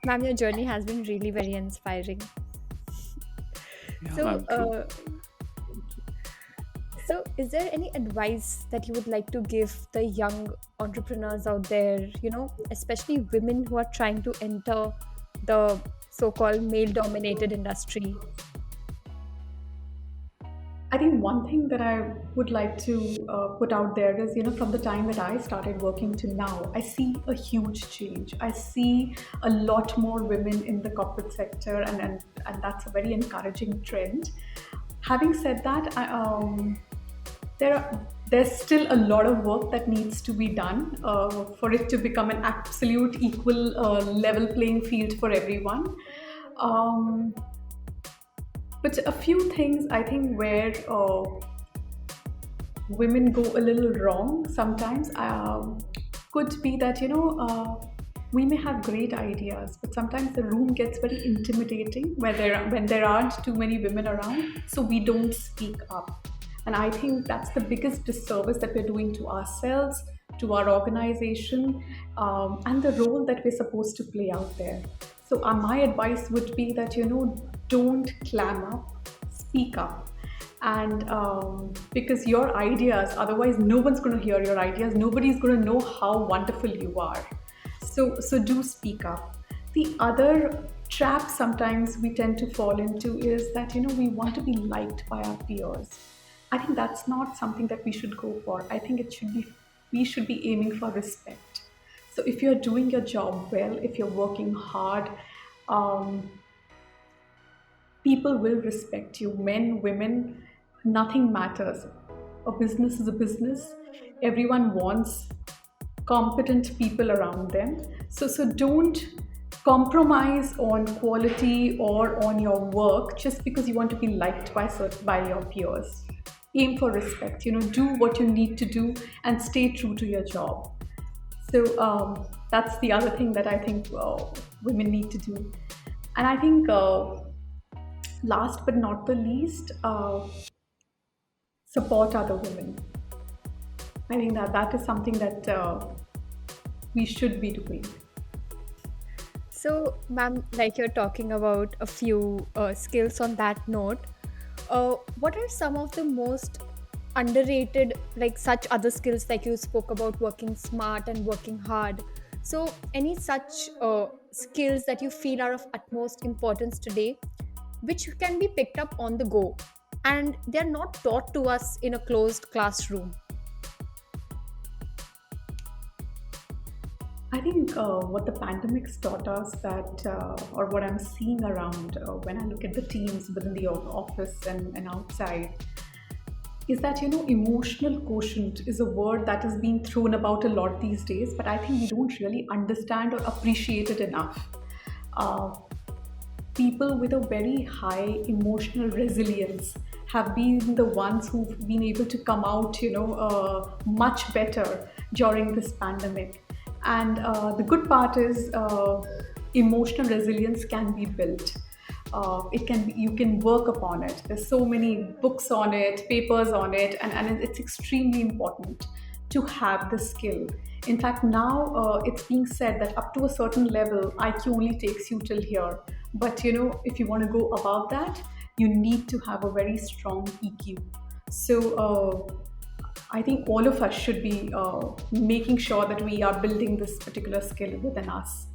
Ma'am, your journey has been really very inspiring. Yeah, So, ma'am, true. is there any advice that you would like to give the young entrepreneurs out there, especially women who are trying to enter the so-called male-dominated industry? I think one thing that I would like to put out there is, from the time that I started working to now, I see a huge change. I see a lot more women in the corporate sector, and that's a very encouraging trend. Having said that, there's still a lot of work that needs to be done for it to become an absolute equal level playing field for everyone. Um, but a few things I think where women go a little wrong sometimes could be that we may have great ideas, but sometimes the room gets very intimidating when there aren't too many women around, so we don't speak up. And I think that's the biggest disservice that we're doing to ourselves, to our organization, and the role that we're supposed to play out there. So my advice would be that don't clam up, speak up. And because your ideas, otherwise no one's going to hear your ideas, nobody's going to know how wonderful you are. So do speak up. The other trap sometimes we tend to fall into is that we want to be liked by our peers. I think that's not something that we should go for. I think we should be aiming for respect. So if you're doing your job well, if you're working hard, um, people will respect you. Men, women, nothing matters. A business is a business. Everyone wants competent people around them. So don't compromise on quality or on your work just because you want to be liked by your peers. Aim for respect. Do what you need to do and stay true to your job. So that's the other thing that I think women need to do. And I think last but not the least, support other women. I think that is something that we should be doing. So, ma'am, like you're talking about a few skills on that note, what are some of the most underrated, like such other skills, like you spoke about working smart and working hard? So, any such skills that you feel are of utmost importance today, which can be picked up on the go, and they're not taught to us in a closed classroom? I think what the pandemics taught us or what I'm seeing around when I look at the teams within the office and outside, is that emotional quotient is a word that is being thrown about a lot these days, but I think we don't really understand or appreciate it enough. Uh, People with a very high emotional resilience have been the ones who've been able to come out, much better during this pandemic. And the good part is emotional resilience can be built. You can work upon it. There's so many books on it, papers on it, and it's extremely important to have the skill. In fact, now it's being said that up to a certain level, IQ only takes you till here. But if you want to go above that, you need to have a very strong EQ. So I think all of us should be making sure that we are building this particular skill within us.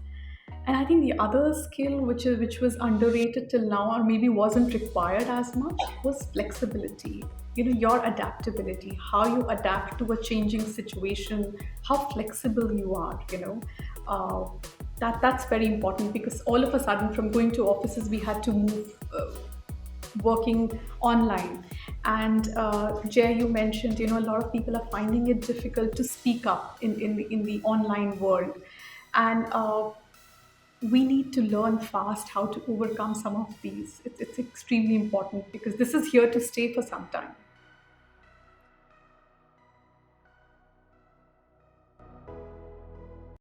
And I think the other skill which was underrated till now, or maybe wasn't required as much, was flexibility. Your adaptability, how you adapt to a changing situation, how flexible you are. That's very important because all of a sudden, from going to offices, we had to move. Working online. And Jay, you mentioned, a lot of people are finding it difficult to speak up in the online world. And we need to learn fast how to overcome some of these. It's extremely important because this is here to stay for some time.